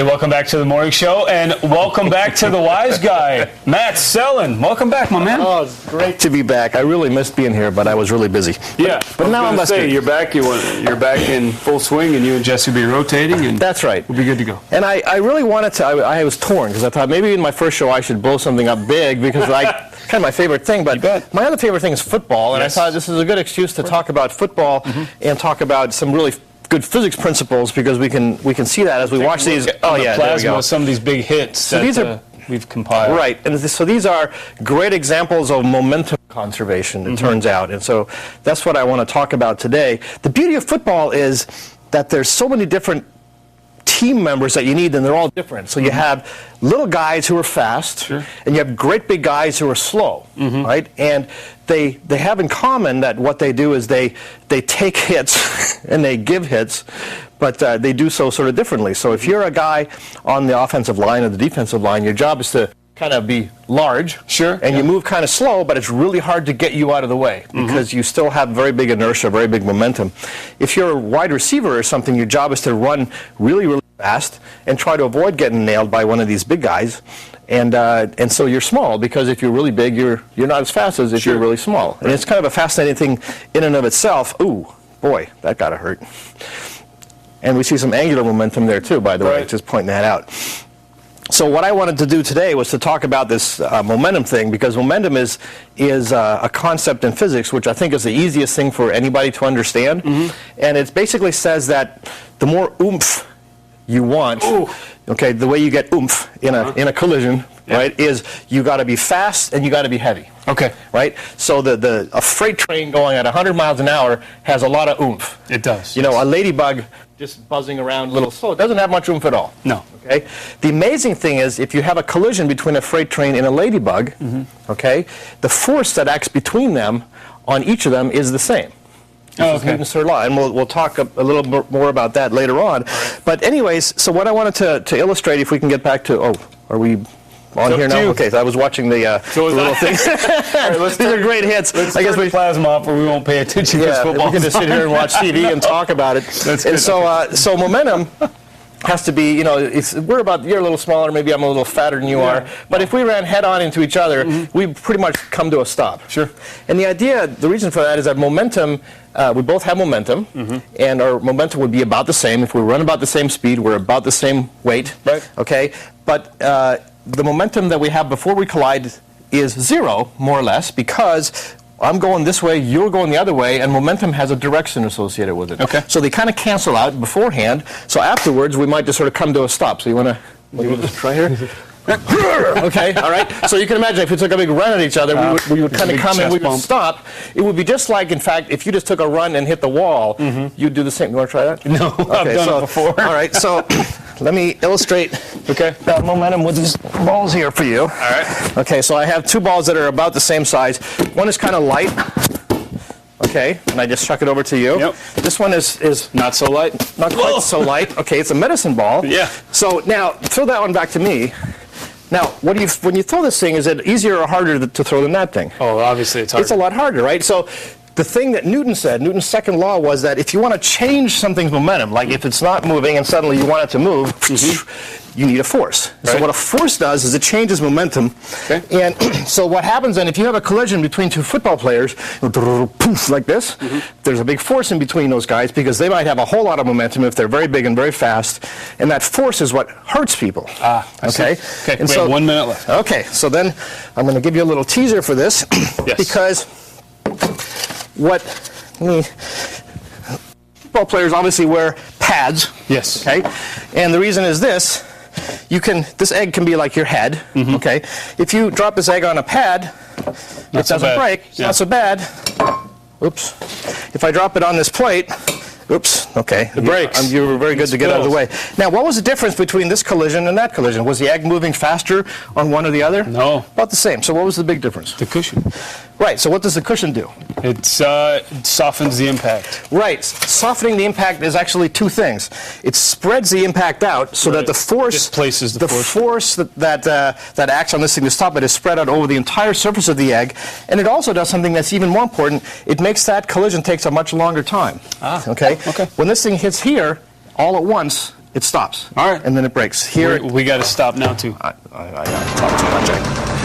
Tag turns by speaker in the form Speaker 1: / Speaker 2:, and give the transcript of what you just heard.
Speaker 1: Hey, welcome back to the morning show, and welcome back to the wise guy, Matt Selen. Welcome back, my man.
Speaker 2: Oh, it's great to be back. I really missed being here, but I was really busy.
Speaker 1: Yeah,
Speaker 2: but now I'm
Speaker 1: you're back. You're back in full swing, and you and Jesse will be rotating, and
Speaker 2: that's right.
Speaker 1: We'll be good to go.
Speaker 2: And I really wanted to. I was torn because I thought maybe in my first show I should blow something up big because kind of my favorite thing. But my other favorite thing is football, and I thought this is a good excuse to talk about football and talk about some really good physics principles because we can see that as we watch these.
Speaker 1: Oh yeah, there we go. Some of these big hits so that we've compiled.
Speaker 2: Right, and so these are great examples of momentum conservation, it turns out, and so that's what I want to talk about today. The beauty of football is that there's so many different team members that you need, and they're all different. So you have little guys who are fast, and you have great big guys who are slow, right? And they have in common that what they do is they take hits and they give hits, but they do so sort of differently. So if you're a guy on the offensive line or the defensive line, your job is to kind of be large, and you move kind of slow, but it's really hard to get you out of the way because you still have very big inertia, very big momentum. If you're a wide receiver or something, your job is to run really, really fast and try to avoid getting nailed by one of these big guys. And so you're small because if you're really big, you're not as fast as if you're really small. And it's kind of a fascinating thing in and of itself. Ooh, boy, that gotta hurt. And we see some angular momentum there too, by the way, just pointing that out. So what I wanted to do today was to talk about this momentum thing because momentum is a concept in physics which I think is the easiest thing for anybody to understand. And it basically says that the more oomph you want, okay, the way you get oomph in a collision, right, is you got to be fast and you got to be heavy. Okay. Right? So a freight train going at 100 miles an hour has a lot of oomph.
Speaker 1: It does.
Speaker 2: You know, a ladybug just buzzing around a little slow. It doesn't have much oomph at all.
Speaker 1: No.
Speaker 2: Okay? The amazing thing is if you have a collision between a freight train and a ladybug, okay, the force that acts between them on each of them is the same. Newton's third law, and we'll talk a little bit more about that later on. But anyways, so what I wanted to illustrate, if we can get back to, are we on here now? Okay, so I was watching the little thing. These are great hits.
Speaker 1: I guess we plasma off, or we won't pay attention to football.
Speaker 2: We can just sit here and watch TV and talk about it. And so momentum has to be, you know, you're a little smaller, maybe I'm a little fatter than you are, but if we ran head on into each other, we pretty much come to a stop. And the reason for that is that momentum, we both have momentum, and our momentum would be about the same. If we run about the same speed, we're about the same weight, okay? But the momentum that we have before we collide is zero, more or less, because I'm going this way, you're going the other way, and momentum has a direction associated with it. Okay. So they kind of cancel out beforehand, so afterwards we might just sort of come to a stop. So you want to just try here? Okay, all right. So you can imagine if we took a big run at each other, we would kind of come and we would stop. It would be just like, in fact, if you just took a run and hit the wall, you'd do the same. You want to try that?
Speaker 1: No, I've done it before.
Speaker 2: All right, so let me illustrate that momentum with these balls here for you. All right. Okay, so I have two balls that are about the same size. One is kind of light. Okay, and I just chuck it over to you. Yep. This one is
Speaker 1: not so light.
Speaker 2: Not quite so light. Okay, it's a medicine ball. Yeah. So now throw that one back to me. Now, when you throw this thing, is it easier or harder to throw than that thing?
Speaker 1: Oh, obviously it's harder.
Speaker 2: It's a lot harder, right? So the thing that Newton said, Newton's second law, was that if you want to change something's momentum, like if it's not moving and suddenly you want it to move, you need a force. So what a force does is it changes momentum. And so what happens then, if you have a collision between two football players, poof, like this, there's a big force in between those guys because they might have a whole lot of momentum if they're very big and very fast. And that force is what hurts people. Okay,
Speaker 1: and we have 1 minute left.
Speaker 2: Okay, so then I'm going to give you a little teaser for this because football players obviously wear pads.
Speaker 1: Yes.
Speaker 2: Okay, and the reason is this: this egg can be like your head. Okay, if you drop this egg on a pad, it doesn't break. It's not so bad. Oops. If I drop it on this plate, oops. Okay.
Speaker 1: It breaks.
Speaker 2: You were very good to get out of the way. Now, what was the difference between this collision and that collision? Was the egg moving faster on one or the other?
Speaker 1: No.
Speaker 2: About the same. So what was the big difference?
Speaker 1: The cushion.
Speaker 2: Right. So what does the cushion do?
Speaker 1: It softens the impact.
Speaker 2: Right. Softening the impact is actually two things. It spreads the impact out so that the force
Speaker 1: displaces the
Speaker 2: force that acts on this thing to stop it is spread out over the entire surface of the egg. And it also does something that's even more important. It makes that collision takes a much longer time. Okay. When this thing hits here, all at once, it stops.
Speaker 1: All right.
Speaker 2: And then it breaks. Here,
Speaker 1: we got to stop now, too.
Speaker 2: I talk too much.